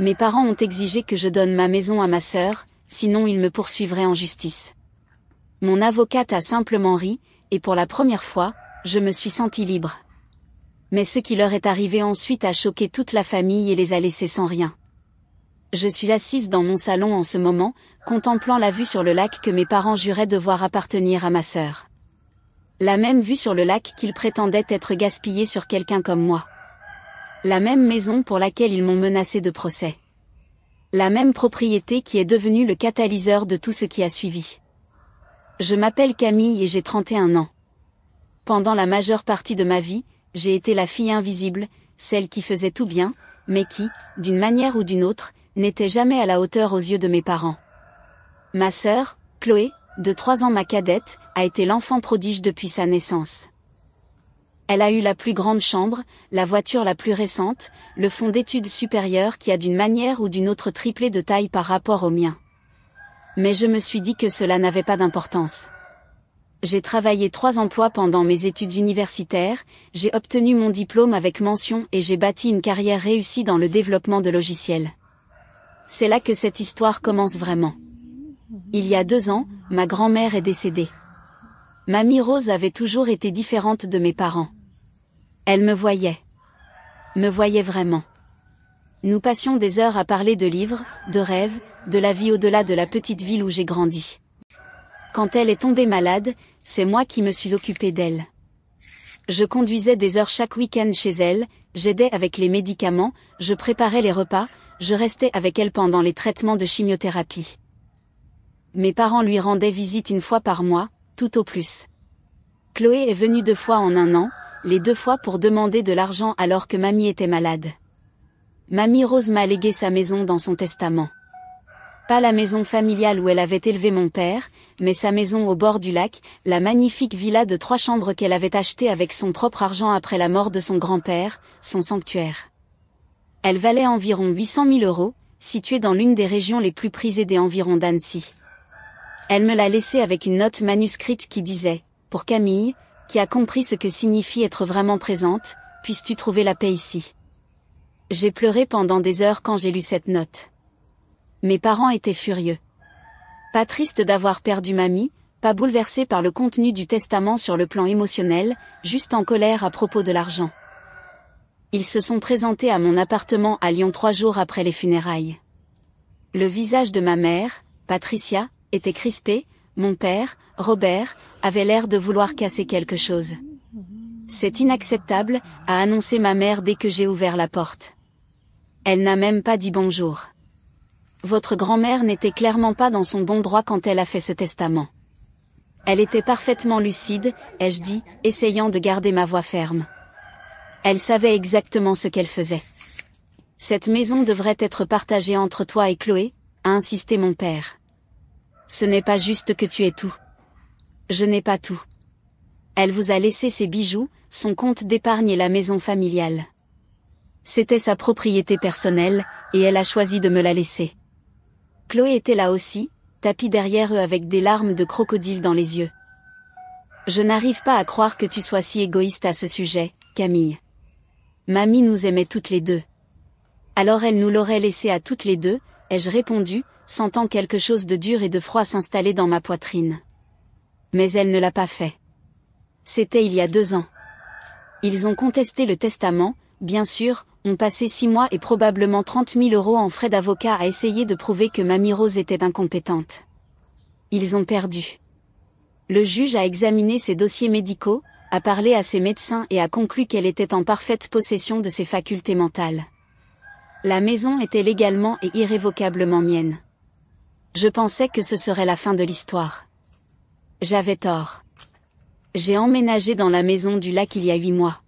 Mes parents ont exigé que je donne ma maison à ma sœur, sinon ils me poursuivraient en justice. Mon avocate a simplement ri, et pour la première fois, je me suis sentie libre. Mais ce qui leur est arrivé ensuite a choqué toute la famille et les a laissés sans rien. Je suis assise dans mon salon en ce moment, contemplant la vue sur le lac que mes parents juraient devoir appartenir à ma sœur. La même vue sur le lac qu'ils prétendaient être gaspillée sur quelqu'un comme moi. La même maison pour laquelle ils m'ont menacé de procès. La même propriété qui est devenue le catalyseur de tout ce qui a suivi. Je m'appelle Camille et j'ai 31 ans. Pendant la majeure partie de ma vie, j'ai été la fille invisible, celle qui faisait tout bien, mais qui, d'une manière ou d'une autre, n'était jamais à la hauteur aux yeux de mes parents. Ma sœur, Chloé, de 3 ans ma cadette, a été l'enfant prodige depuis sa naissance. Elle a eu la plus grande chambre, la voiture la plus récente, le fonds d'études supérieures qui a d'une manière ou d'une autre triplé de taille par rapport au mien. Mais je me suis dit que cela n'avait pas d'importance. J'ai travaillé 3 emplois pendant mes études universitaires, j'ai obtenu mon diplôme avec mention et j'ai bâti une carrière réussie dans le développement de logiciels. C'est là que cette histoire commence vraiment. Il y a 2 ans, ma grand-mère est décédée. Mamie Rose avait toujours été différente de mes parents. Elle me voyait. Me voyait vraiment. Nous passions des heures à parler de livres, de rêves, de la vie au-delà de la petite ville où j'ai grandi. Quand elle est tombée malade, c'est moi qui me suis occupée d'elle. Je conduisais des heures chaque week-end chez elle, j'aidais avec les médicaments, je préparais les repas, je restais avec elle pendant les traitements de chimiothérapie. Mes parents lui rendaient visite 1 fois par mois, tout au plus. Chloé est venue 2 fois en 1 an, les 2 fois pour demander de l'argent alors que mamie était malade. Mamie Rose m'a légué sa maison dans son testament. Pas la maison familiale où elle avait élevé mon père, mais sa maison au bord du lac, la magnifique villa de 3 chambres qu'elle avait achetée avec son propre argent après la mort de son grand-père, son sanctuaire. Elle valait environ 800 000 €, située dans l'une des régions les plus prisées des environs d'Annecy. Elle me l'a laissée avec une note manuscrite qui disait « Pour Camille, qui a compris ce que signifie être vraiment présente, puisses-tu trouver la paix ici ?» J'ai pleuré pendant des heures quand j'ai lu cette note. Mes parents étaient furieux. Pas triste d'avoir perdu mamie, pas bouleversé par le contenu du testament sur le plan émotionnel, juste en colère à propos de l'argent. Ils se sont présentés à mon appartement à Lyon 3 jours après les funérailles. Le visage de ma mère, Patricia, était crispé, mon père, Robert, avait l'air de vouloir casser quelque chose. C'est inacceptable, a annoncé ma mère dès que j'ai ouvert la porte. Elle n'a même pas dit bonjour. Votre grand-mère n'était clairement pas dans son bon droit quand elle a fait ce testament. Elle était parfaitement lucide, ai-je dit, essayant de garder ma voix ferme. Elle savait exactement ce qu'elle faisait. Cette maison devrait être partagée entre toi et Chloé, a insisté mon père. Ce n'est pas juste que tu aies tout. Je n'ai pas tout. Elle vous a laissé ses bijoux, son compte d'épargne et la maison familiale. C'était sa propriété personnelle, et elle a choisi de me la laisser. Chloé était là aussi, tapie derrière eux avec des larmes de crocodile dans les yeux. Je n'arrive pas à croire que tu sois si égoïste à ce sujet, Camille. Mamie nous aimait toutes les deux. Alors elle nous l'aurait laissé à toutes les deux, ai-je répondu, sentant quelque chose de dur et de froid s'installer dans ma poitrine. Mais elle ne l'a pas fait. C'était il y a 2 ans. Ils ont contesté le testament, bien sûr, ont passé 6 mois et probablement 30 000 € en frais d'avocat à essayer de prouver que Mamie Rose était incompétente. Ils ont perdu. Le juge a examiné ses dossiers médicaux, a parlé à ses médecins et a conclu qu'elle était en parfaite possession de ses facultés mentales. La maison était légalement et irrévocablement mienne. Je pensais que ce serait la fin de l'histoire. J'avais tort. J'ai emménagé dans la maison du lac il y a 8 mois.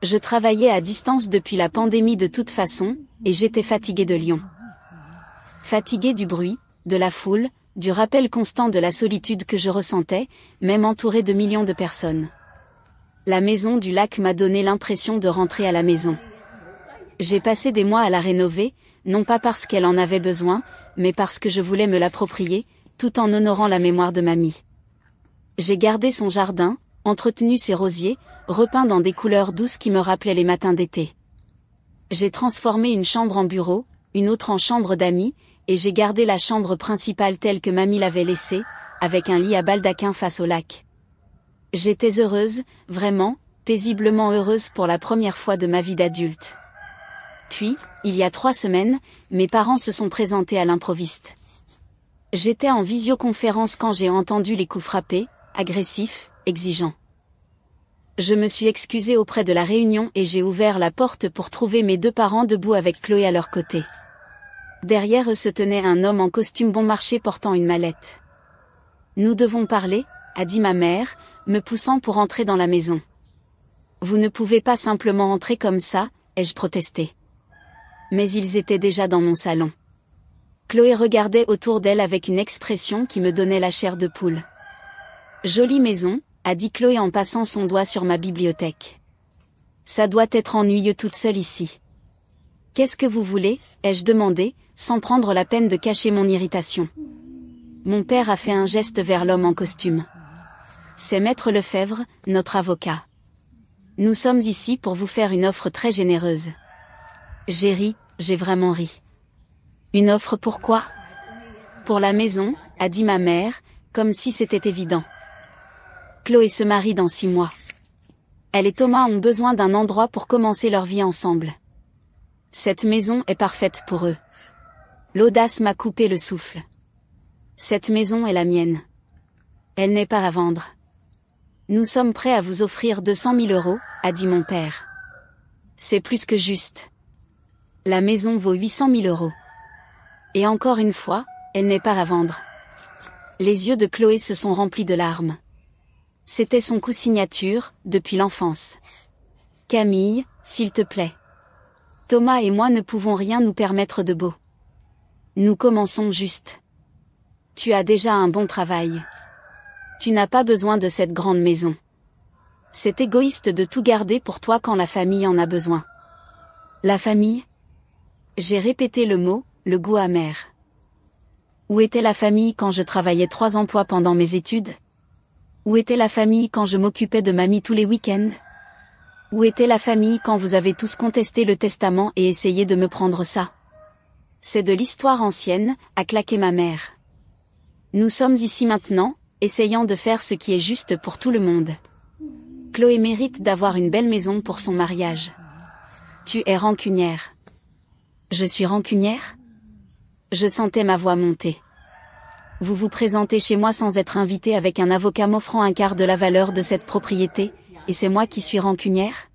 Je travaillais à distance depuis la pandémie de toute façon, et j'étais fatiguée de Lyon. Fatiguée du bruit, de la foule, du rappel constant de la solitude que je ressentais, même entourée de millions de personnes. La maison du lac m'a donné l'impression de rentrer à la maison. J'ai passé des mois à la rénover, non pas parce qu'elle en avait besoin, mais parce que je voulais me l'approprier, tout en honorant la mémoire de mamie. J'ai gardé son jardin, entretenu ses rosiers, repeint dans des couleurs douces qui me rappelaient les matins d'été. J'ai transformé une chambre en bureau, une autre en chambre d'amis, et j'ai gardé la chambre principale telle que mamie l'avait laissée, avec un lit à baldaquin face au lac. J'étais heureuse, vraiment, paisiblement heureuse pour la première fois de ma vie d'adulte. Puis, il y a 3 semaines, mes parents se sont présentés à l'improviste. J'étais en visioconférence quand j'ai entendu les coups frappés, agressifs, exigeants. Je me suis excusée auprès de la réunion et j'ai ouvert la porte pour trouver mes 2 parents debout avec Chloé à leur côté. Derrière eux se tenait un homme en costume bon marché portant une mallette. « Nous devons parler », a dit ma mère, me poussant pour entrer dans la maison. « Vous ne pouvez pas simplement entrer comme ça », ai-je protesté. Mais ils étaient déjà dans mon salon. Chloé regardait autour d'elle avec une expression qui me donnait la chair de poule. « Jolie maison », a dit Chloé en passant son doigt sur ma bibliothèque. Ça doit être ennuyeux toute seule ici. Qu'est-ce que vous voulez, ai-je demandé, sans prendre la peine de cacher mon irritation. Mon père a fait un geste vers l'homme en costume. C'est Maître Lefebvre, notre avocat. Nous sommes ici pour vous faire une offre très généreuse. J'ai ri, j'ai vraiment ri. Une offre pourquoi ? Pour la maison, a dit ma mère, comme si c'était évident. Chloé se marie dans 6 mois. Elle et Thomas ont besoin d'un endroit pour commencer leur vie ensemble. Cette maison est parfaite pour eux. L'audace m'a coupé le souffle. Cette maison est la mienne. Elle n'est pas à vendre. Nous sommes prêts à vous offrir 200 000 €, a dit mon père. C'est plus que juste. La maison vaut 800 000 €. Et encore une fois, elle n'est pas à vendre. Les yeux de Chloé se sont remplis de larmes. C'était son coup signature, depuis l'enfance. Camille, s'il te plaît. Thomas et moi ne pouvons rien nous permettre de beau. Nous commençons juste. Tu as déjà un bon travail. Tu n'as pas besoin de cette grande maison. C'est égoïste de tout garder pour toi quand la famille en a besoin. La famille ? J'ai répété le mot, le goût amer. Où était la famille quand je travaillais 3 emplois pendant mes études ? Où était la famille quand je m'occupais de mamie tous les week-ends ? Où était la famille quand vous avez tous contesté le testament et essayé de me prendre ça ? C'est de l'histoire ancienne, a claqué ma mère. Nous sommes ici maintenant, essayant de faire ce qui est juste pour tout le monde. Chloé mérite d'avoir une belle maison pour son mariage. Tu es rancunière. Je suis rancunière ? Je sentais ma voix monter. Vous vous présentez chez moi sans être invité avec un avocat m'offrant un quart de la valeur de cette propriété, et c'est moi qui suis rancunière ?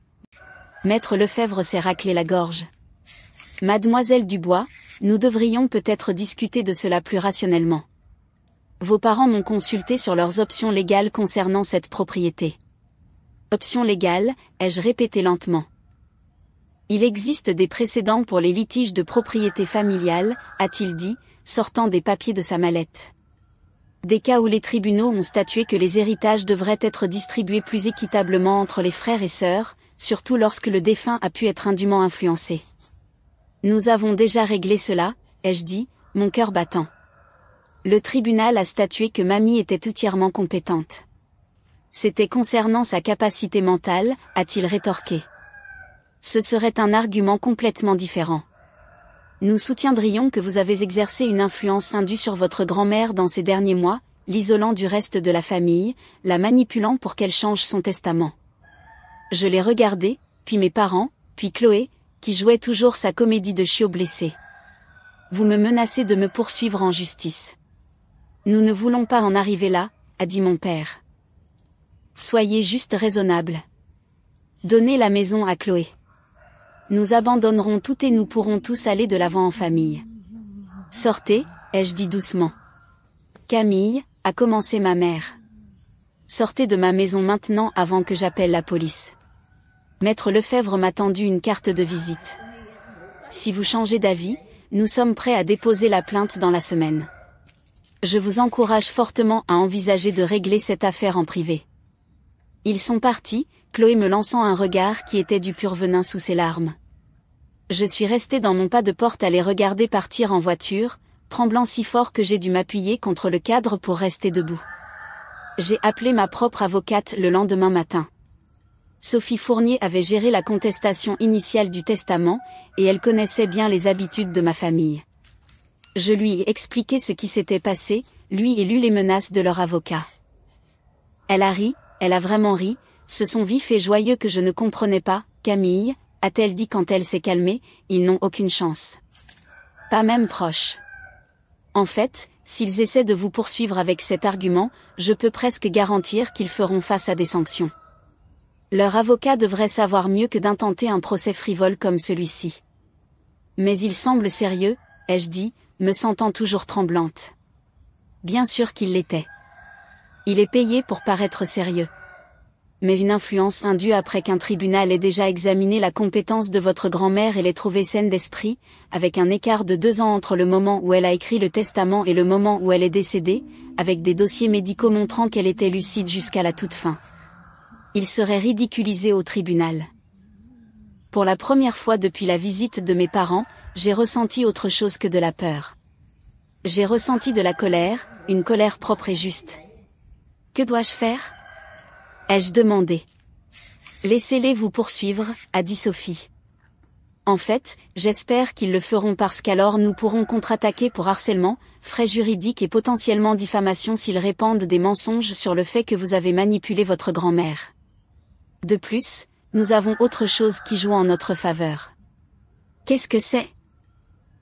Maître Lefebvre s'est raclé la gorge. Mademoiselle Dubois, nous devrions peut-être discuter de cela plus rationnellement. Vos parents m'ont consulté sur leurs options légales concernant cette propriété. Options légales, ai-je répété lentement. Il existe des précédents pour les litiges de propriété familiale, a-t-il dit, sortant des papiers de sa mallette. Des cas où les tribunaux ont statué que les héritages devraient être distribués plus équitablement entre les frères et sœurs, surtout lorsque le défunt a pu être indûment influencé. Nous avons déjà réglé cela, ai-je dit, mon cœur battant. Le tribunal a statué que mamie était entièrement compétente. C'était concernant sa capacité mentale, a-t-il rétorqué. Ce serait un argument complètement différent. Nous soutiendrions que vous avez exercé une influence indue sur votre grand-mère dans ces derniers mois, l'isolant du reste de la famille, la manipulant pour qu'elle change son testament. Je l'ai regardé, puis mes parents, puis Chloé, qui jouait toujours sa comédie de chiot blessé. Vous me menacez de me poursuivre en justice. Nous ne voulons pas en arriver là, a dit mon père. Soyez juste raisonnable. Donnez la maison à Chloé. Nous abandonnerons tout et nous pourrons tous aller de l'avant en famille. Sortez, ai-je dit doucement. Camille, a commencé ma mère. Sortez de ma maison maintenant avant que j'appelle la police. Maître Lefebvre m'a tendu une carte de visite. Si vous changez d'avis, nous sommes prêts à déposer la plainte dans la semaine. Je vous encourage fortement à envisager de régler cette affaire en privé. Ils sont partis, Chloé me lançant un regard qui était du pur venin sous ses larmes. Je suis restée dans mon pas de porte à les regarder partir en voiture, tremblant si fort que j'ai dû m'appuyer contre le cadre pour rester debout. J'ai appelé ma propre avocate le lendemain matin. Sophie Fournier avait géré la contestation initiale du testament, et elle connaissait bien les habitudes de ma famille. Je lui ai expliqué ce qui s'était passé, lui et lu les menaces de leur avocat. Elle a ri, elle a vraiment ri, ce son vif et joyeux que je ne comprenais pas. Camille, a-t-elle dit quand elle s'est calmée, ils n'ont aucune chance. Pas même proche. En fait, s'ils essaient de vous poursuivre avec cet argument, je peux presque garantir qu'ils feront face à des sanctions. Leur avocat devrait savoir mieux que d'intenter un procès frivole comme celui-ci. Mais il semble sérieux, ai-je dit, me sentant toujours tremblante. Bien sûr qu'il l'était. Il est payé pour paraître sérieux. Mais une influence indue après qu'un tribunal ait déjà examiné la compétence de votre grand-mère et l'ait trouvée saine d'esprit, avec un écart de 2 ans entre le moment où elle a écrit le testament et le moment où elle est décédée, avec des dossiers médicaux montrant qu'elle était lucide jusqu'à la toute fin. Il serait ridiculisé au tribunal. Pour la première fois depuis la visite de mes parents, j'ai ressenti autre chose que de la peur. J'ai ressenti de la colère, une colère propre et juste. Que dois-je faire ? Ai-je demandé. Laissez-les vous poursuivre, a dit Sophie. En fait, j'espère qu'ils le feront parce qu'alors nous pourrons contre-attaquer pour harcèlement, frais juridiques et potentiellement diffamation s'ils répandent des mensonges sur le fait que vous avez manipulé votre grand-mère. De plus, nous avons autre chose qui joue en notre faveur. Qu'est-ce que c'est ?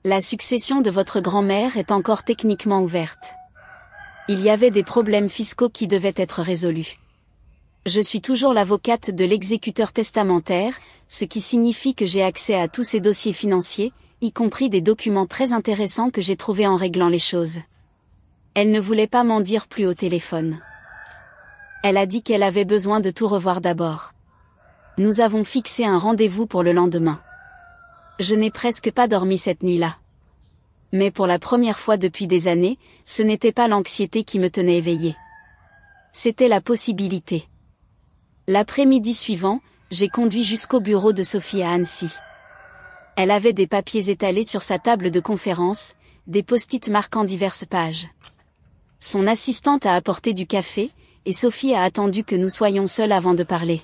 La succession de votre grand-mère est encore techniquement ouverte. Il y avait des problèmes fiscaux qui devaient être résolus. Je suis toujours l'avocate de l'exécuteur testamentaire, ce qui signifie que j'ai accès à tous ces dossiers financiers, y compris des documents très intéressants que j'ai trouvés en réglant les choses. Elle ne voulait pas m'en dire plus au téléphone. Elle a dit qu'elle avait besoin de tout revoir d'abord. Nous avons fixé un rendez-vous pour le lendemain. Je n'ai presque pas dormi cette nuit-là. Mais pour la première fois depuis des années, ce n'était pas l'anxiété qui me tenait éveillée. C'était la possibilité. L'après-midi suivant, j'ai conduit jusqu'au bureau de Sophie à Annecy. Elle avait des papiers étalés sur sa table de conférence, des post-it marquant diverses pages. Son assistante a apporté du café, et Sophie a attendu que nous soyons seuls avant de parler.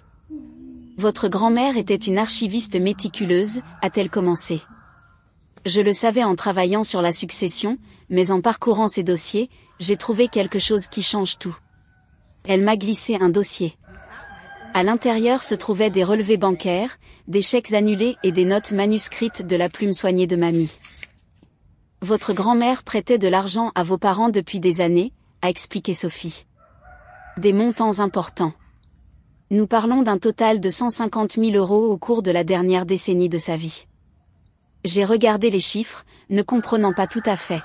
Votre grand-mère était une archiviste méticuleuse, a-t-elle commencé. Je le savais en travaillant sur la succession, mais en parcourant ces dossiers, j'ai trouvé quelque chose qui change tout. Elle m'a glissé un dossier. À l'intérieur se trouvaient des relevés bancaires, des chèques annulés et des notes manuscrites de la plume soignée de mamie. Votre grand-mère prêtait de l'argent à vos parents depuis des années, a expliqué Sophie. Des montants importants. Nous parlons d'un total de 150 000 € au cours de la dernière décennie de sa vie. J'ai regardé les chiffres, ne comprenant pas tout à fait.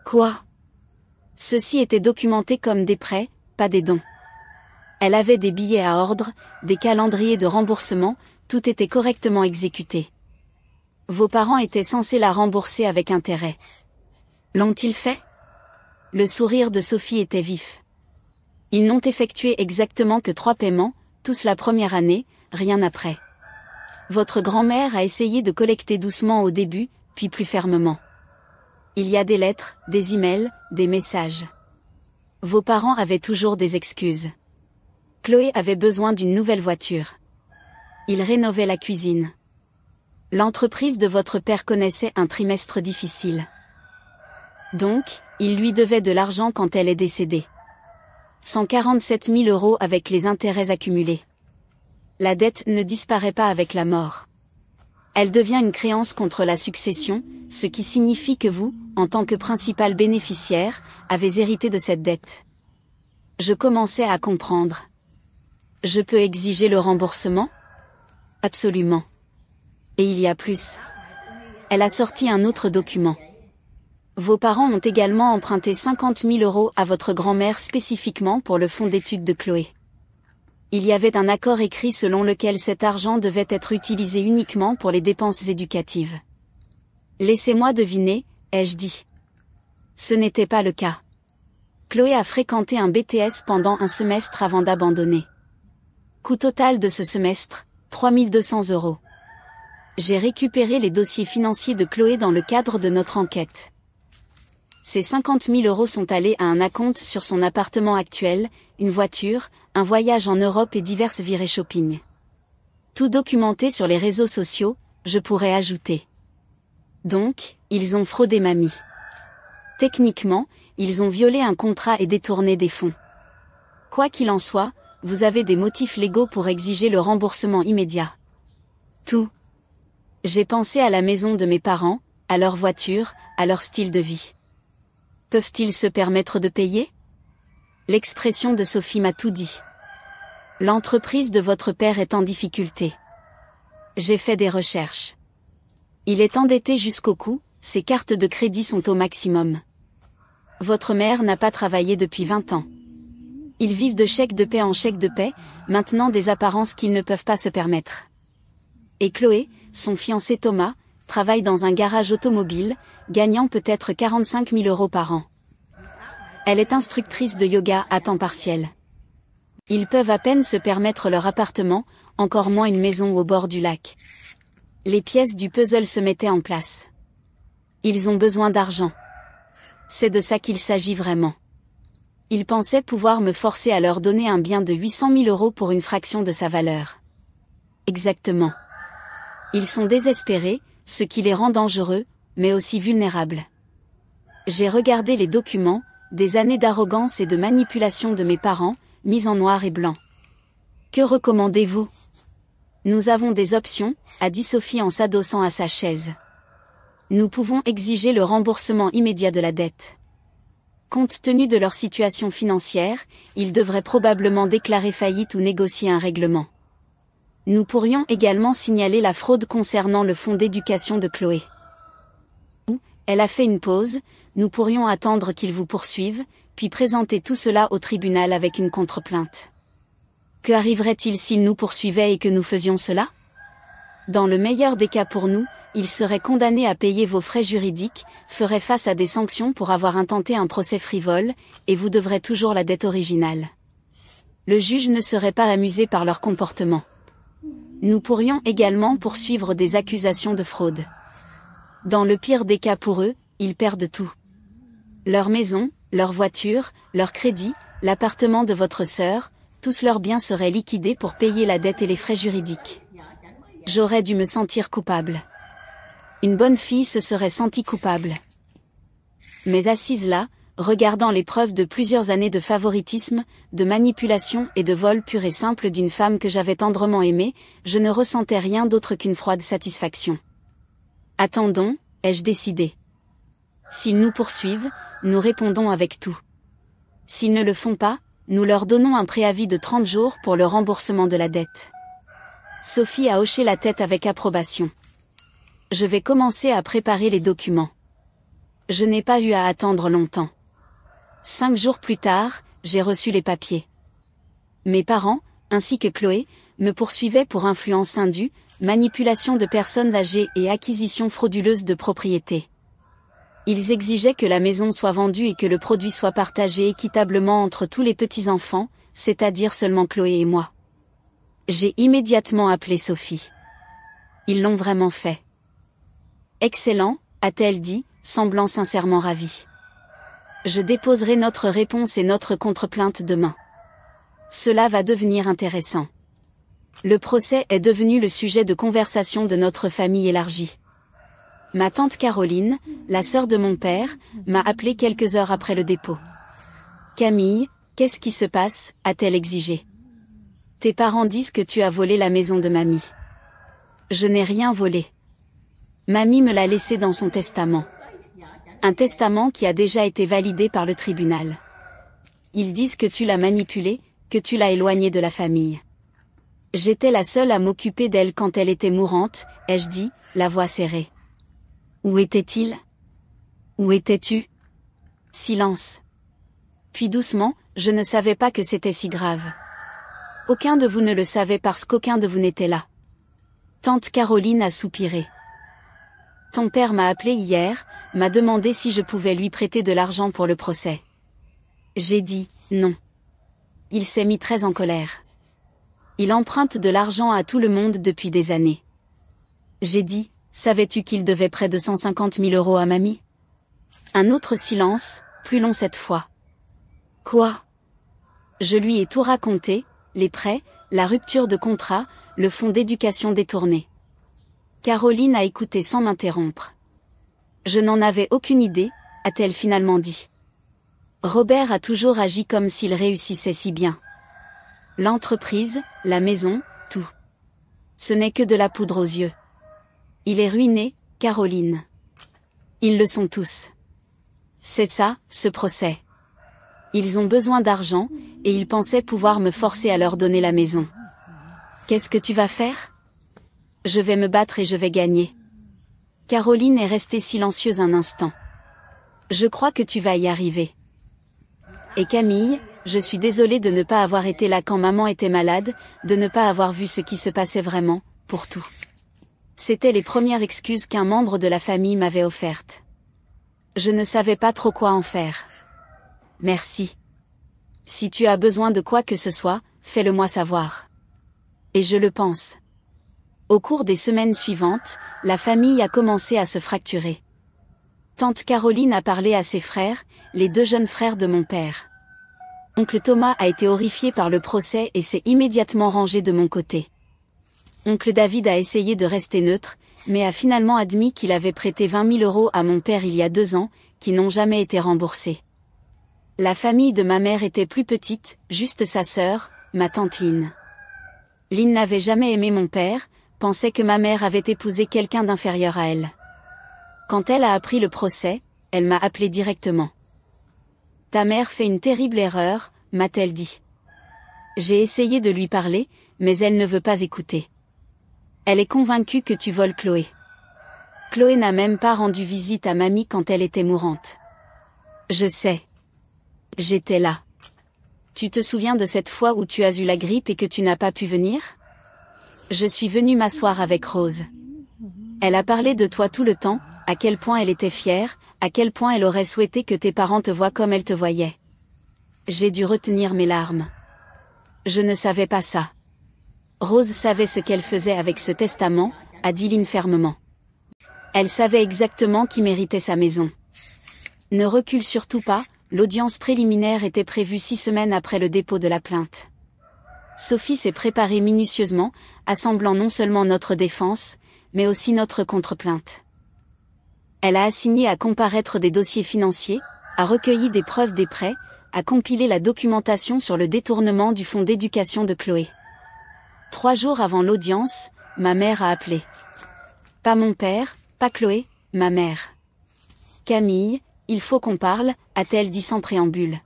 Quoi ? Ceci était documenté comme des prêts, pas des dons. Elle avait des billets à ordre, des calendriers de remboursement, tout était correctement exécuté. Vos parents étaient censés la rembourser avec intérêt. L'ont-ils fait ? Le sourire de Sophie était vif. Ils n'ont effectué exactement que 3 paiements, tous la première année, rien après. Votre grand-mère a essayé de collecter doucement au début, puis plus fermement. Il y a des lettres, des emails, des messages. Vos parents avaient toujours des excuses. Chloé avait besoin d'une nouvelle voiture. Il rénovait la cuisine. L'entreprise de votre père connaissait un trimestre difficile. Donc, il lui devait de l'argent quand elle est décédée. 147 000 € avec les intérêts accumulés. La dette ne disparaît pas avec la mort. Elle devient une créance contre la succession, ce qui signifie que vous, en tant que principal bénéficiaire, avez hérité de cette dette. Je commençais à comprendre. Je peux exiger le remboursement ? Absolument. Et il y a plus. Elle a sorti un autre document. Vos parents ont également emprunté 50 000 € à votre grand-mère spécifiquement pour le fonds d'études de Chloé. Il y avait un accord écrit selon lequel cet argent devait être utilisé uniquement pour les dépenses éducatives. Laissez-moi deviner, ai-je dit. Ce n'était pas le cas. Chloé a fréquenté un BTS pendant un semestre avant d'abandonner. Coût total de ce semestre, 3 200 €. J'ai récupéré les dossiers financiers de Chloé dans le cadre de notre enquête. Ces 50 000 € sont allés à un acompte sur son appartement actuel, une voiture, un voyage en Europe et diverses virées shopping. Tout documenté sur les réseaux sociaux, je pourrais ajouter. Donc, ils ont fraudé mamie. Techniquement, ils ont violé un contrat et détourné des fonds. Quoi qu'il en soit, vous avez des motifs légaux pour exiger le remboursement immédiat. Tout. J'ai pensé à la maison de mes parents, à leur voiture, à leur style de vie. Peuvent-ils se permettre de payer? L'expression de Sophie m'a tout dit. L'entreprise de votre père est en difficulté. J'ai fait des recherches. Il est endetté jusqu'au cou, ses cartes de crédit sont au maximum. Votre mère n'a pas travaillé depuis 20 ans. Ils vivent de chèque de paie en chèque de paie, maintenant des apparences qu'ils ne peuvent pas se permettre. Et Chloé, son fiancé Thomas, travaille dans un garage automobile, gagnant peut-être 45 000 € par an. Elle est instructrice de yoga à temps partiel. Ils peuvent à peine se permettre leur appartement, encore moins une maison au bord du lac. Les pièces du puzzle se mettaient en place. Ils ont besoin d'argent. C'est de ça qu'il s'agit vraiment. Ils pensaient pouvoir me forcer à leur donner un bien de 800 000 € pour une fraction de sa valeur. Exactement. Ils sont désespérés, ce qui les rend dangereux, mais aussi vulnérables. J'ai regardé les documents, des années d'arrogance et de manipulation de mes parents, mis en noir et blanc. Que recommandez-vous? Nous avons des options, a dit Sophie en s'adossant à sa chaise. Nous pouvons exiger le remboursement immédiat de la dette. Compte tenu de leur situation financière, ils devraient probablement déclarer faillite ou négocier un règlement. Nous pourrions également signaler la fraude concernant le fonds d'éducation de Chloé. Elle a fait une pause, nous pourrions attendre qu'ils vous poursuivent, puis présenter tout cela au tribunal avec une contre-plainte. Que arriverait-il s'ils nous poursuivaient et que nous faisions cela? Dans le meilleur des cas pour nous, ils seraient condamnés à payer vos frais juridiques, feraient face à des sanctions pour avoir intenté un procès frivole, et vous devrez toujours la dette originale. Le juge ne serait pas amusé par leur comportement. Nous pourrions également poursuivre des accusations de fraude. Dans le pire des cas pour eux, ils perdent tout. Leur maison, leur voiture, leur crédit, l'appartement de votre sœur, tous leurs biens seraient liquidés pour payer la dette et les frais juridiques. J'aurais dû me sentir coupable. Une bonne fille se serait sentie coupable. Mais assise là, regardant les preuves de plusieurs années de favoritisme, de manipulation et de vol pur et simple d'une femme que j'avais tendrement aimée, je ne ressentais rien d'autre qu'une froide satisfaction. Attendons, ai-je décidé. S'ils nous poursuivent, nous répondons avec tout. S'ils ne le font pas, nous leur donnons un préavis de 30 jours pour le remboursement de la dette. Sophie a hoché la tête avec approbation. Je vais commencer à préparer les documents. Je n'ai pas eu à attendre longtemps. 5 jours plus tard, j'ai reçu les papiers. Mes parents, ainsi que Chloé, me poursuivaient pour influence indue, manipulation de personnes âgées et acquisition frauduleuse de propriétés. Ils exigeaient que la maison soit vendue et que le produit soit partagé équitablement entre tous les petits-enfants, c'est-à-dire seulement Chloé et moi. J'ai immédiatement appelé Sophie. Ils l'ont vraiment fait. Excellent, a-t-elle dit, semblant sincèrement ravie. Je déposerai notre réponse et notre contre-plainte demain. Cela va devenir intéressant. Le procès est devenu le sujet de conversation de notre famille élargie. Ma tante Caroline, la sœur de mon père, m'a appelé quelques heures après le dépôt. Camille, qu'est-ce qui se passe, a-t-elle exigé. Tes parents disent que tu as volé la maison de mamie. Je n'ai rien volé. Mamie me l'a laissé dans son testament. Un testament qui a déjà été validé par le tribunal. Ils disent que tu l'as manipulée, que tu l'as éloignée de la famille. J'étais la seule à m'occuper d'elle quand elle était mourante, ai-je dit, la voix serrée. Où était-il? Où étais-tu? Silence. Puis doucement, je ne savais pas que c'était si grave. Aucun de vous ne le savait parce qu'aucun de vous n'était là. Tante Caroline a soupiré. Ton père m'a appelé hier, m'a demandé si je pouvais lui prêter de l'argent pour le procès. J'ai dit, non. Il s'est mis très en colère. Il emprunte de l'argent à tout le monde depuis des années. J'ai dit, savais-tu qu'il devait près de 150 000 € à mamie? Un autre silence, plus long cette fois. Quoi? Je lui ai tout raconté, les prêts, la rupture de contrat, le fonds d'éducation détourné. Caroline a écouté sans m'interrompre. Je n'en avais aucune idée, a-t-elle finalement dit. Robert a toujours agi comme s'il réussissait si bien. L'entreprise, la maison, tout. Ce n'est que de la poudre aux yeux. Il est ruiné, Caroline. Ils le sont tous. C'est ça, ce procès. Ils ont besoin d'argent, et ils pensaient pouvoir me forcer à leur donner la maison. Qu'est-ce que tu vas faire? Je vais me battre et je vais gagner. Caroline est restée silencieuse un instant. Je crois que tu vas y arriver. Et Camille, je suis désolée de ne pas avoir été là quand maman était malade, de ne pas avoir vu ce qui se passait vraiment, pour tout. C'étaient les premières excuses qu'un membre de la famille m'avait offertes. Je ne savais pas trop quoi en faire. Merci. Si tu as besoin de quoi que ce soit, fais-le-moi savoir. Et je le pense. Au cours des semaines suivantes, la famille a commencé à se fracturer. Tante Caroline a parlé à ses frères, les 2 jeunes frères de mon père. Oncle Thomas a été horrifié par le procès et s'est immédiatement rangé de mon côté. Oncle David a essayé de rester neutre, mais a finalement admis qu'il avait prêté 20 000 € à mon père il y a 2 ans, qui n'ont jamais été remboursés. La famille de ma mère était plus petite, juste sa sœur, ma tante Lynn. Lynn n'avait jamais aimé mon père, pensait que ma mère avait épousé quelqu'un d'inférieur à elle. Quand elle a appris le procès, elle m'a appelé directement. « Ta mère fait une terrible erreur », m'a-t-elle dit. J'ai essayé de lui parler, mais elle ne veut pas écouter. Elle est convaincue que tu voles Chloé. Chloé n'a même pas rendu visite à mamie quand elle était mourante. Je sais. J'étais là. Tu te souviens de cette fois où tu as eu la grippe et que tu n'as pas pu venir? Je suis venue m'asseoir avec Rose. Elle a parlé de toi tout le temps, à quel point elle était fière, à quel point elle aurait souhaité que tes parents te voient comme elle te voyait. J'ai dû retenir mes larmes. Je ne savais pas ça. Rose savait ce qu'elle faisait avec ce testament, a dit Lynn fermement. Elle savait exactement qui méritait sa maison. Ne recule surtout pas, l'audience préliminaire était prévue 6 semaines après le dépôt de la plainte. Sophie s'est préparée minutieusement, assemblant non seulement notre défense, mais aussi notre contre-plainte. Elle a assigné à comparaître des dossiers financiers, a recueilli des preuves des prêts, a compilé la documentation sur le détournement du fonds d'éducation de Chloé. 3 jours avant l'audience, ma mère a appelé. Pas mon père, pas Chloé, ma mère. Camille, il faut qu'on parle, a-t-elle dit sans préambule.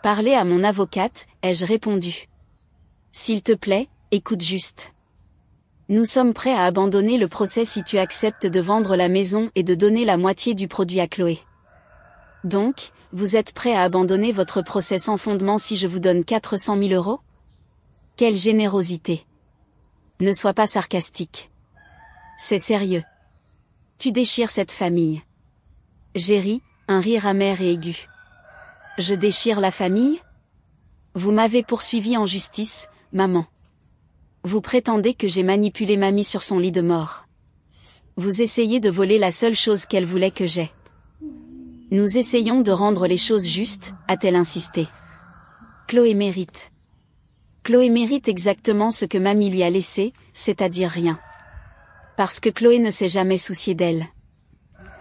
Parler à mon avocate, ai-je répondu. S'il te plaît, écoute juste. Nous sommes prêts à abandonner le procès si tu acceptes de vendre la maison et de donner la moitié du produit à Chloé. Donc, vous êtes prêts à abandonner votre procès sans fondement si je vous donne 400 000 €? Quelle générosité! Ne sois pas sarcastique. C'est sérieux. Tu déchires cette famille. J'ai ri, un rire amer et aigu. Je déchire la famille? Vous m'avez poursuivi en justice, maman. Vous prétendez que j'ai manipulé mamie sur son lit de mort. Vous essayez de voler la seule chose qu'elle voulait que j'aie. Nous essayons de rendre les choses justes, a-t-elle insisté. Chloé mérite. Chloé mérite exactement ce que mamie lui a laissé, c'est-à-dire rien. Parce que Chloé ne s'est jamais souciée d'elle.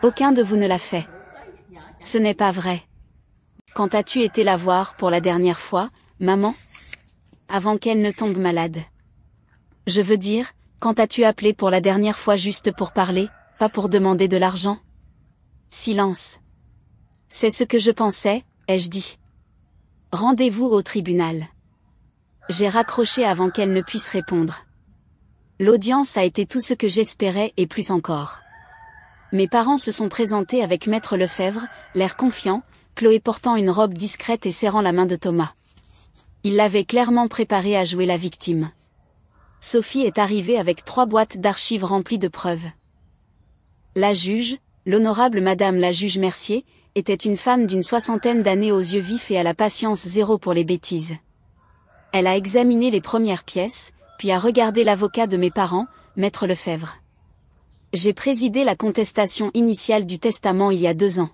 Aucun de vous ne l'a fait. Ce n'est pas vrai. Quand as-tu été la voir pour la dernière fois, maman? Avant qu'elle ne tombe malade. Je veux dire, quand as-tu appelé pour la dernière fois juste pour parler, pas pour demander de l'argent? Silence. C'est ce que je pensais, ai-je dit. Rendez-vous au tribunal. J'ai raccroché avant qu'elle ne puisse répondre. L'audience a été tout ce que j'espérais et plus encore. Mes parents se sont présentés avec Maître Lefebvre, l'air confiant, Chloé portant une robe discrète et serrant la main de Thomas. Il l'avait clairement préparé à jouer la victime. Sophie est arrivée avec 3 boîtes d'archives remplies de preuves. La juge, l'honorable Madame la juge Mercier, était une femme d'une 60aine d'années aux yeux vifs et à la patience zéro pour les bêtises. Elle a examiné les premières pièces, puis a regardé l'avocat de mes parents, Maître Lefebvre. J'ai présidé la contestation initiale du testament il y a 2 ans.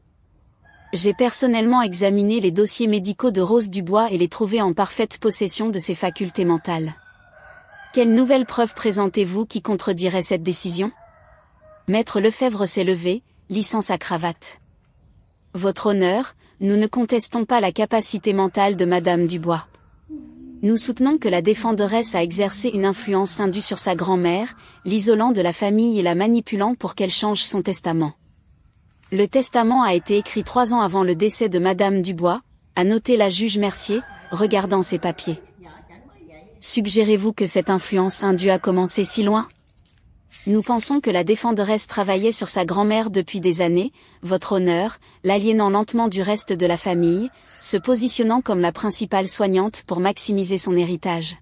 J'ai personnellement examiné les dossiers médicaux de Rose Dubois et les trouvé en parfaite possession de ses facultés mentales. Quelle nouvelle preuve présentez-vous qui contredirait cette décision? Maître Lefebvre s'est levé, lissant sa cravate. Votre honneur, nous ne contestons pas la capacité mentale de Madame Dubois. Nous soutenons que la défenderesse a exercé une influence indue sur sa grand-mère, l'isolant de la famille et la manipulant pour qu'elle change son testament. Le testament a été écrit 3 ans avant le décès de Madame Dubois, a noté la juge Mercier, regardant ses papiers. Suggérez-vous que cette influence indue a commencé si loin? Nous pensons que la défenderesse travaillait sur sa grand-mère depuis des années, votre honneur, l'aliénant lentement du reste de la famille, se positionnant comme la principale soignante pour maximiser son héritage.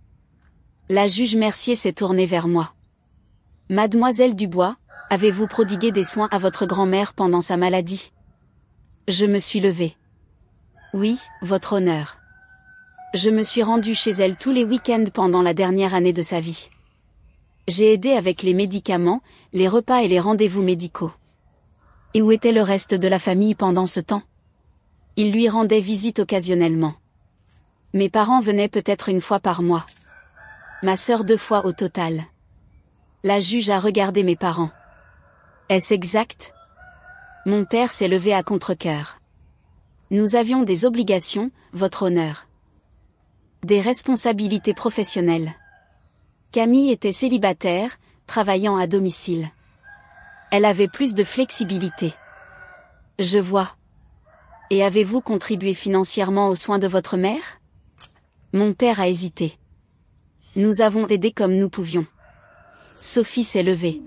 La juge Mercier s'est tournée vers moi. Mademoiselle Dubois, avez-vous prodigué des soins à votre grand-mère pendant sa maladie? Je me suis levée. Oui, votre honneur. Je me suis rendue chez elle tous les week-ends pendant la dernière année de sa vie. J'ai aidé avec les médicaments, les repas et les rendez-vous médicaux. Et où était le reste de la famille pendant ce temps? Ils lui rendaient visite occasionnellement. Mes parents venaient peut-être 1 fois par mois. Ma sœur 2 fois au total. La juge a regardé mes parents. Est-ce exact? Mon père s'est levé à contre-cœur. Nous avions des obligations, votre honneur. Des responsabilités professionnelles. Camille était célibataire, travaillant à domicile. Elle avait plus de flexibilité. Je vois. Et avez-vous contribué financièrement aux soins de votre mère? Mon père a hésité. Nous avons aidé comme nous pouvions. Sophie s'est levée.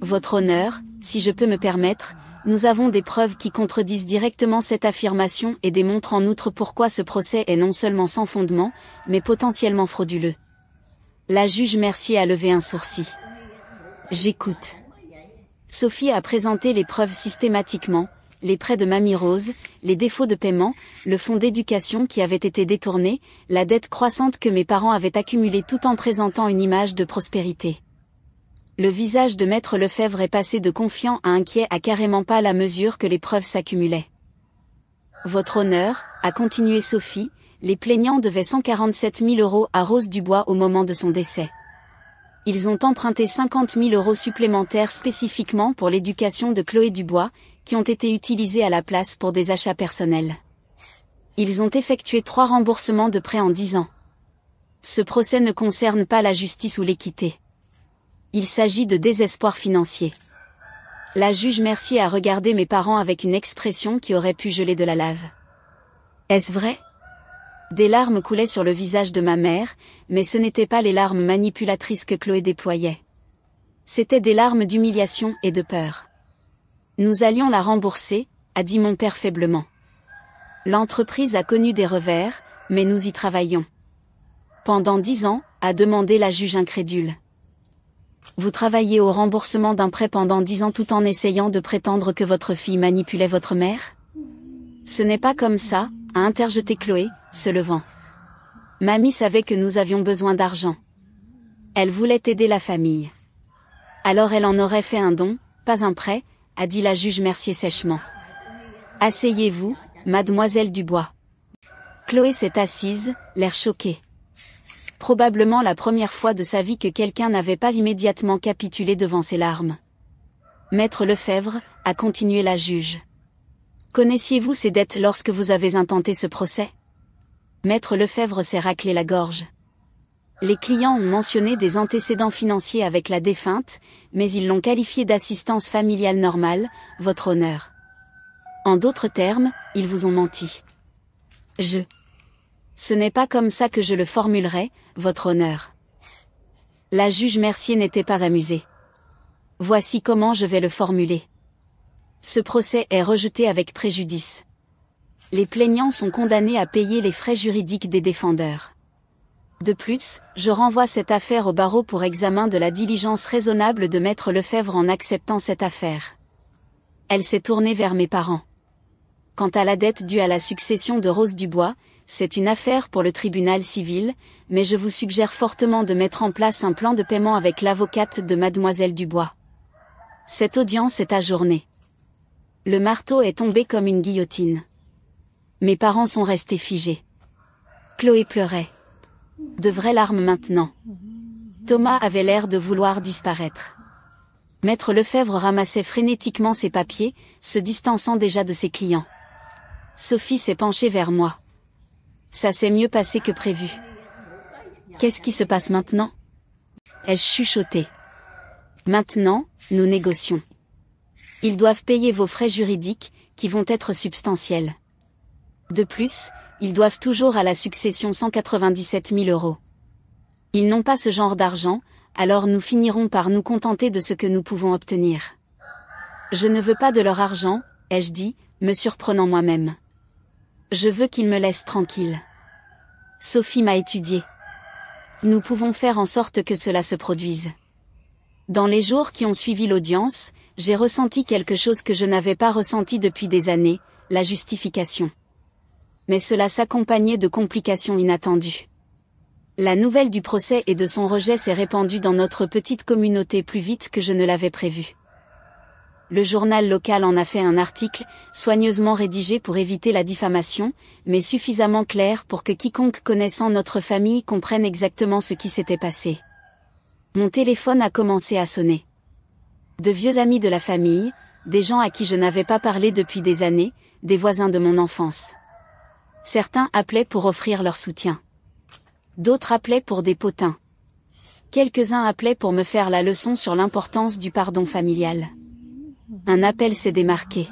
Votre honneur, si je peux me permettre, nous avons des preuves qui contredisent directement cette affirmation et démontrent en outre pourquoi ce procès est non seulement sans fondement, mais potentiellement frauduleux. La juge Mercier a levé un sourcil. J'écoute. Sophie a présenté les preuves systématiquement, les prêts de Mamie Rose, les défauts de paiement, le fonds d'éducation qui avait été détourné, la dette croissante que mes parents avaient accumulée tout en présentant une image de prospérité. Le visage de Maître Lefebvre est passé de confiant à inquiet à carrément pas la mesure que les preuves s'accumulaient. Votre honneur, a continué Sophie, les plaignants devaient 147 000 € à Rose Dubois au moment de son décès. Ils ont emprunté 50 000 € supplémentaires spécifiquement pour l'éducation de Chloé Dubois, qui ont été utilisés à la place pour des achats personnels. Ils ont effectué 3 remboursements de prêts en 10 ans. Ce procès ne concerne pas la justice ou l'équité. Il s'agit de désespoir financier. La juge Mercier a regardé mes parents avec une expression qui aurait pu geler de la lave. Est-ce vrai? Des larmes coulaient sur le visage de ma mère, mais ce n'étaient pas les larmes manipulatrices que Chloé déployait. C'étaient des larmes d'humiliation et de peur. Nous allions la rembourser, a dit mon père faiblement. L'entreprise a connu des revers, mais nous y travaillons. Pendant 10 ans, a demandé la juge incrédule. Vous travaillez au remboursement d'un prêt pendant 10 ans tout en essayant de prétendre que votre fille manipulait votre mère? Ce n'est pas comme ça, a interjeté Chloé, se levant. Mamie savait que nous avions besoin d'argent. Elle voulait aider la famille. Alors elle en aurait fait un don, pas un prêt, a dit la juge Mercier sèchement. Asseyez-vous, mademoiselle Dubois. Chloé s'est assise, l'air choqué. Probablement la première fois de sa vie que quelqu'un n'avait pas immédiatement capitulé devant ses larmes. Maître Lefebvre, a continué la juge. Connaissiez-vous ces dettes lorsque vous avez intenté ce procès? Maître Lefebvre s'est raclé la gorge. Les clients ont mentionné des antécédents financiers avec la défunte, mais ils l'ont qualifié d'assistance familiale normale, votre honneur. En d'autres termes, ils vous ont menti. Ce n'est pas comme ça que je le formulerai, votre honneur. La juge Mercier n'était pas amusée. Voici comment je vais le formuler. Ce procès est rejeté avec préjudice. Les plaignants sont condamnés à payer les frais juridiques des défendeurs. De plus, je renvoie cette affaire au barreau pour examen de la diligence raisonnable de Maître Lefebvre en acceptant cette affaire. Elle s'est tournée vers mes parents. Quant à la dette due à la succession de Rose Dubois, c'est une affaire pour le tribunal civil, mais je vous suggère fortement de mettre en place un plan de paiement avec l'avocate de Mademoiselle Dubois. Cette audience est ajournée. Le marteau est tombé comme une guillotine. Mes parents sont restés figés. Chloé pleurait. De vraies larmes maintenant. Thomas avait l'air de vouloir disparaître. Maître Lefebvre ramassait frénétiquement ses papiers, se distançant déjà de ses clients. Sophie s'est penchée vers moi. Ça s'est mieux passé que prévu. Qu'est-ce qui se passe maintenant? Ai-je chuchoté. Maintenant, nous négocions. Ils doivent payer vos frais juridiques, qui vont être substantiels. De plus, ils doivent toujours à la succession 197 000 €. Ils n'ont pas ce genre d'argent, alors nous finirons par nous contenter de ce que nous pouvons obtenir. Je ne veux pas de leur argent, ai-je dit, me surprenant moi-même. Je veux qu'ils me laissent tranquille. Sophie m'a étudié. Nous pouvons faire en sorte que cela se produise. Dans les jours qui ont suivi l'audience, j'ai ressenti quelque chose que je n'avais pas ressenti depuis des années, la justification. Mais cela s'accompagnait de complications inattendues. La nouvelle du procès et de son rejet s'est répandue dans notre petite communauté plus vite que je ne l'avais prévu. Le journal local en a fait un article, soigneusement rédigé pour éviter la diffamation, mais suffisamment clair pour que quiconque connaissant notre famille comprenne exactement ce qui s'était passé. Mon téléphone a commencé à sonner. De vieux amis de la famille, des gens à qui je n'avais pas parlé depuis des années, des voisins de mon enfance. Certains appelaient pour offrir leur soutien. D'autres appelaient pour des potins. Quelques-uns appelaient pour me faire la leçon sur l'importance du pardon familial. Un appel s'est démarqué.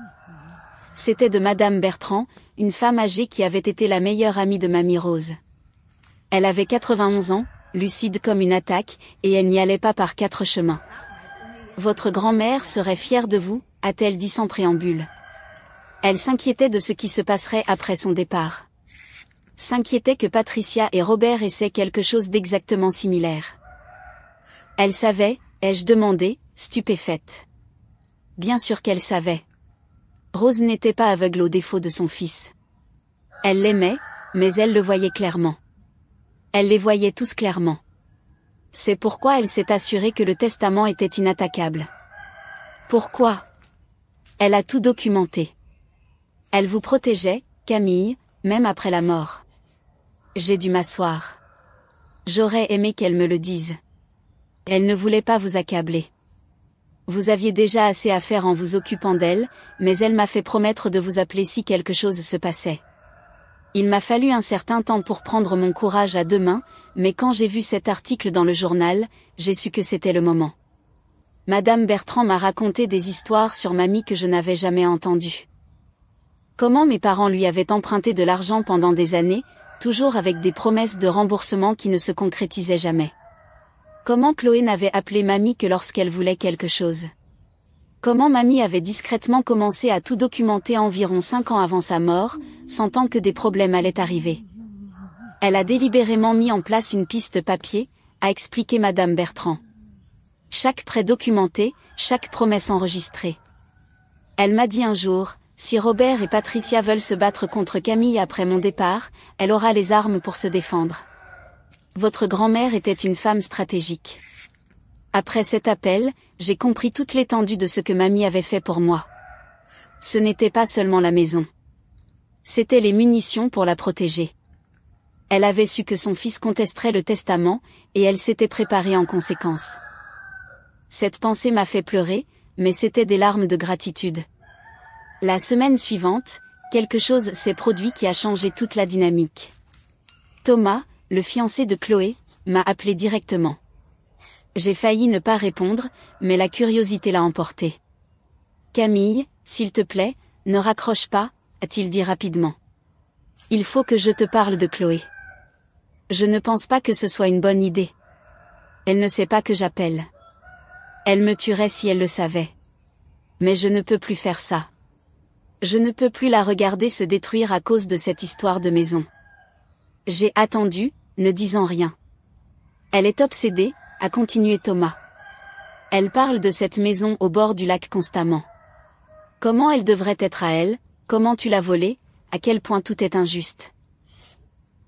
C'était de Madame Bertrand, une femme âgée qui avait été la meilleure amie de Mamie Rose. Elle avait 91 ans, lucide comme une attaque, et elle n'y allait pas par 4 chemins. Votre grand-mère serait fière de vous, a-t-elle dit sans préambule. Elle s'inquiétait de ce qui se passerait après son départ. S'inquiétait que Patricia et Robert essaient quelque chose d'exactement similaire. Elle savait, ai-je demandé, stupéfaite. Bien sûr qu'elle savait. Rose n'était pas aveugle aux défauts de son fils. Elle l'aimait, mais elle le voyait clairement. Elle les voyait tous clairement. C'est pourquoi elle s'est assurée que le testament était inattaquable. Pourquoi? Elle a tout documenté. Elle vous protégeait, Camille, même après la mort. J'ai dû m'asseoir. J'aurais aimé qu'elle me le dise. Elle ne voulait pas vous accabler. Vous aviez déjà assez à faire en vous occupant d'elle, mais elle m'a fait promettre de vous appeler si quelque chose se passait. Il m'a fallu un certain temps pour prendre mon courage à 2 mains, mais quand j'ai vu cet article dans le journal, j'ai su que c'était le moment. Madame Bertrand m'a raconté des histoires sur mamie que je n'avais jamais entendues. Comment mes parents lui avaient emprunté de l'argent pendant des années, toujours avec des promesses de remboursement qui ne se concrétisaient jamais. Comment Chloé n'avait appelé mamie que lorsqu'elle voulait quelque chose. Comment mamie avait discrètement commencé à tout documenter environ 5 ans avant sa mort, sentant que des problèmes allaient arriver. Elle a délibérément mis en place une piste papier, a expliqué Madame Bertrand. Chaque prêt documenté, chaque promesse enregistrée. Elle m'a dit un jour, si Robert et Patricia veulent se battre contre Camille après mon départ, elle aura les armes pour se défendre. Votre grand-mère était une femme stratégique. Après cet appel, j'ai compris toute l'étendue de ce que mamie avait fait pour moi. Ce n'était pas seulement la maison. C'étaient les munitions pour la protéger. Elle avait su que son fils contesterait le testament, et elle s'était préparée en conséquence. Cette pensée m'a fait pleurer, mais c'était des larmes de gratitude. La semaine suivante, quelque chose s'est produit qui a changé toute la dynamique. Thomas, le fiancé de Chloé, m'a appelé directement. J'ai failli ne pas répondre, mais la curiosité l'a emporté. Camille, s'il te plaît, ne raccroche pas, a-t-il dit rapidement. Il faut que je te parle de Chloé. Je ne pense pas que ce soit une bonne idée. Elle ne sait pas que j'appelle. Elle me tuerait si elle le savait. Mais je ne peux plus faire ça. Je ne peux plus la regarder se détruire à cause de cette histoire de maison. J'ai attendu, ne disant rien. Elle est obsédée, a continué Thomas. Elle parle de cette maison au bord du lac constamment. Comment elle devrait être à elle, comment tu l'as volée, à quel point tout est injuste.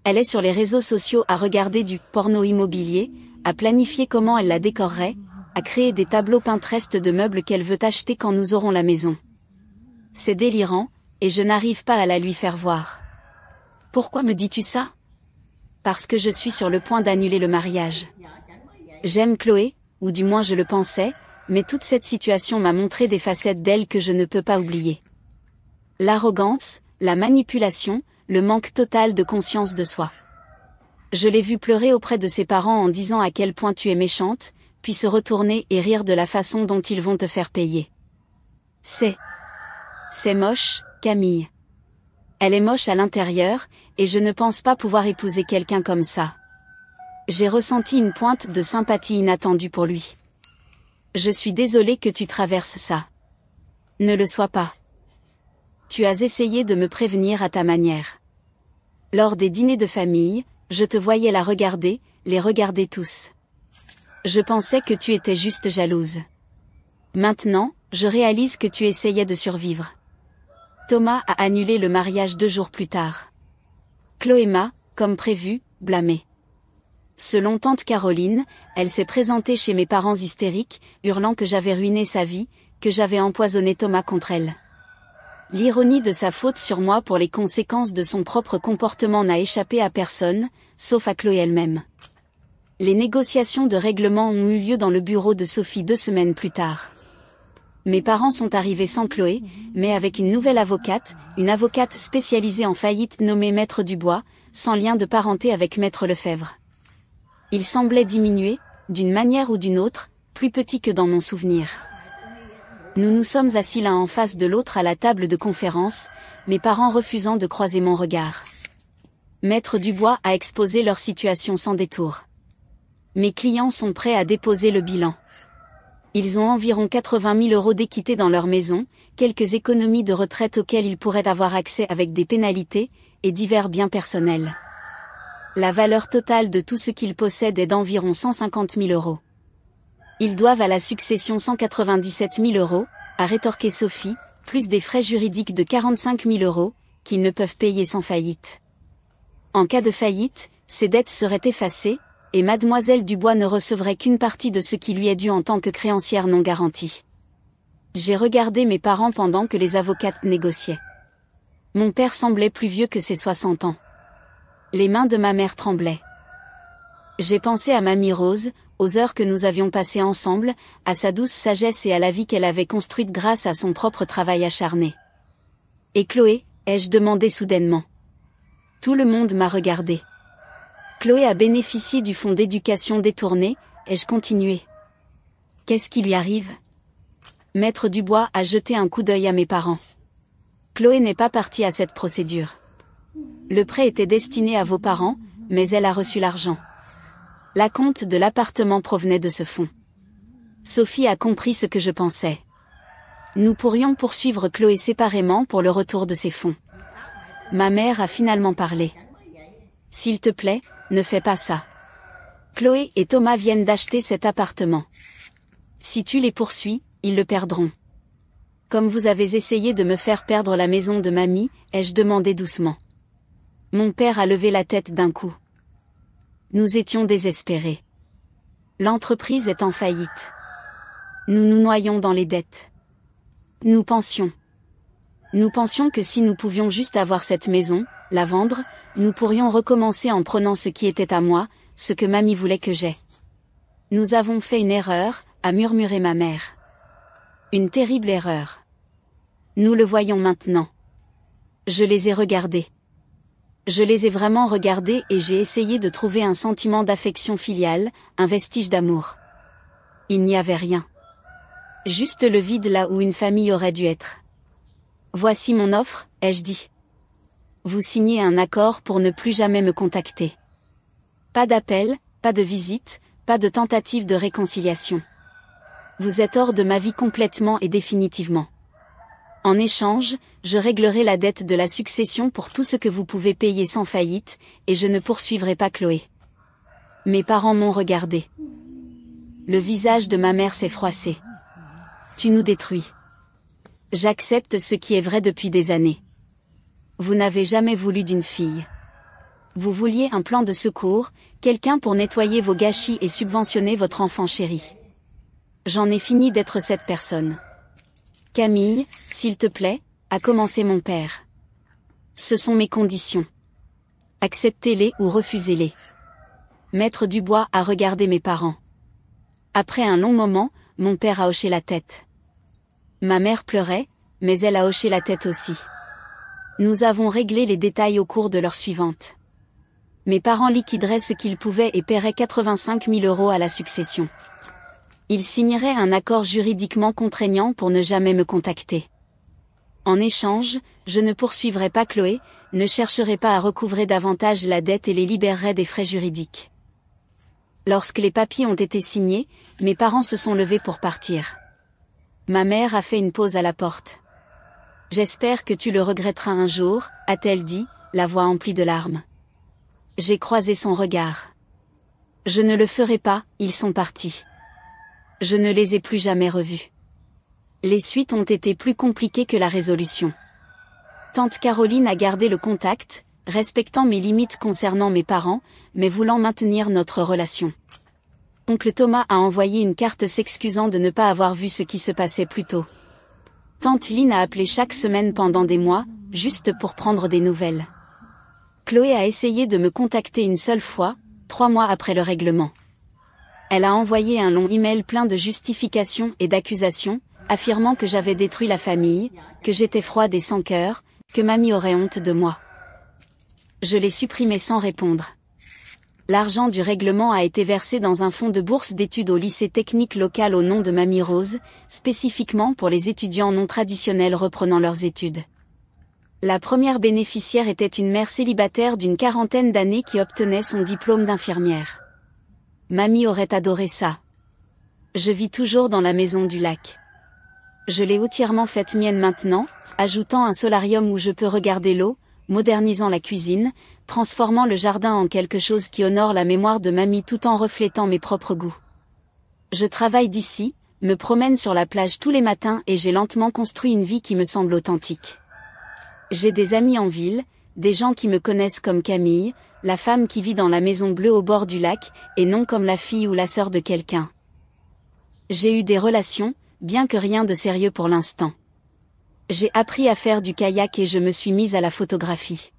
Elle est sur les réseaux sociaux à regarder du porno immobilier, à planifier comment elle la décorerait, à créer des tableaux Pinterest de meubles qu'elle veut acheter quand nous aurons la maison. C'est délirant, et je n'arrive pas à la lui faire voir. Pourquoi me dis-tu ça? Parce que je suis sur le point d'annuler le mariage. J'aime Chloé, ou du moins je le pensais, mais toute cette situation m'a montré des facettes d'elle que je ne peux pas oublier. L'arrogance, la manipulation, le manque total de conscience de soi. Je l'ai vue pleurer auprès de ses parents en disant à quel point tu es méchante, puis se retourner et rire de la façon dont ils vont te faire payer. C'est moche, Camille. Elle est moche à l'intérieur, et je ne pense pas pouvoir épouser quelqu'un comme ça. J'ai ressenti une pointe de sympathie inattendue pour lui. Je suis désolée que tu traverses ça. Ne le sois pas. Tu as essayé de me prévenir à ta manière. Lors des dîners de famille, je te voyais la regarder, les regarder tous. Je pensais que tu étais juste jalouse. Maintenant, je réalise que tu essayais de survivre. Thomas a annulé le mariage 2 jours plus tard. Chloé m'a, comme prévu, blâmée. Selon tante Caroline, elle s'est présentée chez mes parents hystériques, hurlant que j'avais ruiné sa vie, que j'avais empoisonné Thomas contre elle. L'ironie de sa faute sur moi pour les conséquences de son propre comportement n'a échappé à personne, sauf à Chloé elle-même. Les négociations de règlement ont eu lieu dans le bureau de Sophie 2 semaines plus tard. Mes parents sont arrivés sans Chloé, mais avec une nouvelle avocate, une avocate spécialisée en faillite nommée Maître Dubois, sans lien de parenté avec Maître Lefebvre. Il semblait diminuer, d'une manière ou d'une autre, plus petit que dans mon souvenir. Nous nous sommes assis l'un en face de l'autre à la table de conférence, mes parents refusant de croiser mon regard. Maître Dubois a exposé leur situation sans détour. Mes clients sont prêts à déposer le bilan. Ils ont environ 80 000 € d'équité dans leur maison, quelques économies de retraite auxquelles ils pourraient avoir accès avec des pénalités, et divers biens personnels. La valeur totale de tout ce qu'ils possèdent est d'environ 150 000 €. Ils doivent à la succession 197 000 €, a rétorqué Sophie, plus des frais juridiques de 45 000 €, qu'ils ne peuvent payer sans faillite. En cas de faillite, ces dettes seraient effacées, et mademoiselle Dubois ne recevrait qu'une partie de ce qui lui est dû en tant que créancière non garantie. J'ai regardé mes parents pendant que les avocates négociaient. Mon père semblait plus vieux que ses 60 ans. Les mains de ma mère tremblaient. J'ai pensé à Mamie Rose, aux heures que nous avions passées ensemble, à sa douce sagesse et à la vie qu'elle avait construite grâce à son propre travail acharné. Et Chloé, ai-je demandé soudainement. Tout le monde m'a regardé. Chloé a bénéficié du fonds d'éducation détourné, ai-je continué. Qu'est-ce qui lui arrive? Maître Dubois a jeté un coup d'œil à mes parents. Chloé n'est pas partie à cette procédure. Le prêt était destiné à vos parents, mais elle a reçu l'argent. L'acompte de l'appartement provenait de ce fonds. Sophie a compris ce que je pensais. Nous pourrions poursuivre Chloé séparément pour le retour de ces fonds. Ma mère a finalement parlé. S'il te plaît, ne fais pas ça. Chloé et Thomas viennent d'acheter cet appartement. Si tu les poursuis, ils le perdront. Comme vous avez essayé de me faire perdre la maison de mamie, ai-je demandé doucement. Mon père a levé la tête d'un coup. Nous étions désespérés. L'entreprise est en faillite. Nous nous noyons dans les dettes. Nous pensions que si nous pouvions juste avoir cette maison, la vendre, nous pourrions recommencer en prenant ce qui était à moi, ce que mamie voulait que j'aie. Nous avons fait une erreur, a murmuré ma mère. Une terrible erreur. Nous le voyons maintenant. Je les ai regardés. Je les ai vraiment regardés et j'ai essayé de trouver un sentiment d'affection filiale, un vestige d'amour. Il n'y avait rien. Juste le vide là où une famille aurait dû être. Voici mon offre, ai-je dit. Vous signez un accord pour ne plus jamais me contacter. Pas d'appel, pas de visite, pas de tentative de réconciliation. Vous êtes hors de ma vie complètement et définitivement. En échange, je réglerai la dette de la succession pour tout ce que vous pouvez payer sans faillite, et je ne poursuivrai pas Chloé. Mes parents m'ont regardé. Le visage de ma mère s'est froissé. Tu nous détruis. J'accepte ce qui est vrai depuis des années. Vous n'avez jamais voulu d'une fille. Vous vouliez un plan de secours, quelqu'un pour nettoyer vos gâchis et subventionner votre enfant chéri. J'en ai fini d'être cette personne. Camille, s'il te plaît, a commencé mon père. Ce sont mes conditions. Acceptez-les ou refusez-les. Maître Dubois a regardé mes parents. Après un long moment, mon père a hoché la tête. Ma mère pleurait, mais elle a hoché la tête aussi. Nous avons réglé les détails au cours de l'heure suivante. Mes parents liquideraient ce qu'ils pouvaient et paieraient 85 000 € à la succession. Ils signeraient un accord juridiquement contraignant pour ne jamais me contacter. En échange, je ne poursuivrai pas Chloé, ne chercherai pas à recouvrer davantage la dette et les libérerai des frais juridiques. Lorsque les papiers ont été signés, mes parents se sont levés pour partir. Ma mère a fait une pause à la porte. « J'espère que tu le regretteras un jour », a-t-elle dit, la voix emplie de larmes. J'ai croisé son regard. Je ne le ferai pas, ils sont partis. Je ne les ai plus jamais revus. Les suites ont été plus compliquées que la résolution. Tante Caroline a gardé le contact, respectant mes limites concernant mes parents, mais voulant maintenir notre relation. Oncle Thomas a envoyé une carte s'excusant de ne pas avoir vu ce qui se passait plus tôt. Tante Lynn a appelé chaque semaine pendant des mois, juste pour prendre des nouvelles. Chloé a essayé de me contacter une seule fois, 3 mois après le règlement. Elle a envoyé un long email plein de justifications et d'accusations, affirmant que j'avais détruit la famille, que j'étais froide et sans cœur, que mamie aurait honte de moi. Je l'ai supprimé sans répondre. L'argent du règlement a été versé dans un fonds de bourse d'études au lycée technique local au nom de Mamie Rose, spécifiquement pour les étudiants non traditionnels reprenant leurs études. La première bénéficiaire était une mère célibataire d'une 40aine d'années qui obtenait son diplôme d'infirmière. Mamie aurait adoré ça. Je vis toujours dans la maison du lac. Je l'ai entièrement faite mienne maintenant, ajoutant un solarium où je peux regarder l'eau, modernisant la cuisine, transformant le jardin en quelque chose qui honore la mémoire de mamie tout en reflétant mes propres goûts. Je travaille d'ici, me promène sur la plage tous les matins et j'ai lentement construit une vie qui me semble authentique. J'ai des amis en ville, des gens qui me connaissent comme Camille, la femme qui vit dans la maison bleue au bord du lac, et non comme la fille ou la sœur de quelqu'un. J'ai eu des relations, bien que rien de sérieux pour l'instant. J'ai appris à faire du kayak et je me suis mise à la photographie.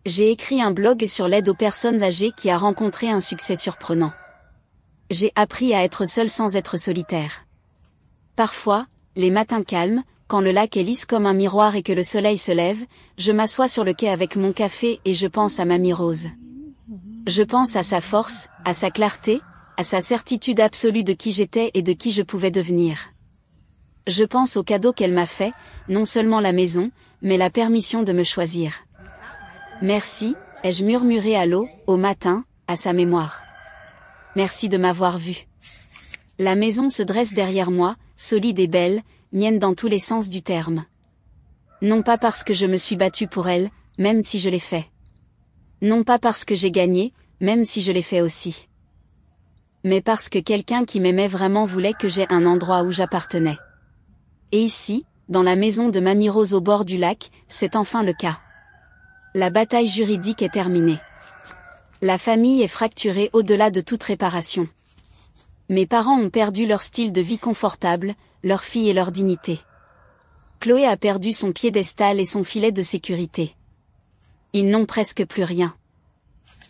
J'ai écrit un blog sur l'aide aux personnes âgées qui a rencontré un succès surprenant. J'ai appris à être seule sans être solitaire. Parfois, les matins calmes, quand le lac est lisse comme un miroir et que le soleil se lève, je m'assois sur le quai avec mon café et je pense à Mamie Rose. Je pense à sa force, à sa clarté, à sa certitude absolue de qui j'étais et de qui je pouvais devenir. Je pense au cadeau qu'elle m'a fait, non seulement la maison, mais la permission de me choisir. Merci, ai-je murmuré à l'eau, au matin, à sa mémoire. Merci de m'avoir vue. La maison se dresse derrière moi, solide et belle, mienne dans tous les sens du terme. Non pas parce que je me suis battue pour elle, même si je l'ai fait. Non pas parce que j'ai gagné, même si je l'ai fait aussi. Mais parce que quelqu'un qui m'aimait vraiment voulait que j'aie un endroit où j'appartenais. Et ici, dans la maison de Mamie Rose au bord du lac, c'est enfin le cas. La bataille juridique est terminée. La famille est fracturée au-delà de toute réparation. Mes parents ont perdu leur style de vie confortable, leur fille et leur dignité. Chloé a perdu son piédestal et son filet de sécurité. Ils n'ont presque plus rien.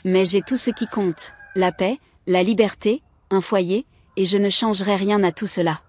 Mais j'ai tout ce qui compte, la paix, la liberté, un foyer, et je ne changerai rien à tout cela.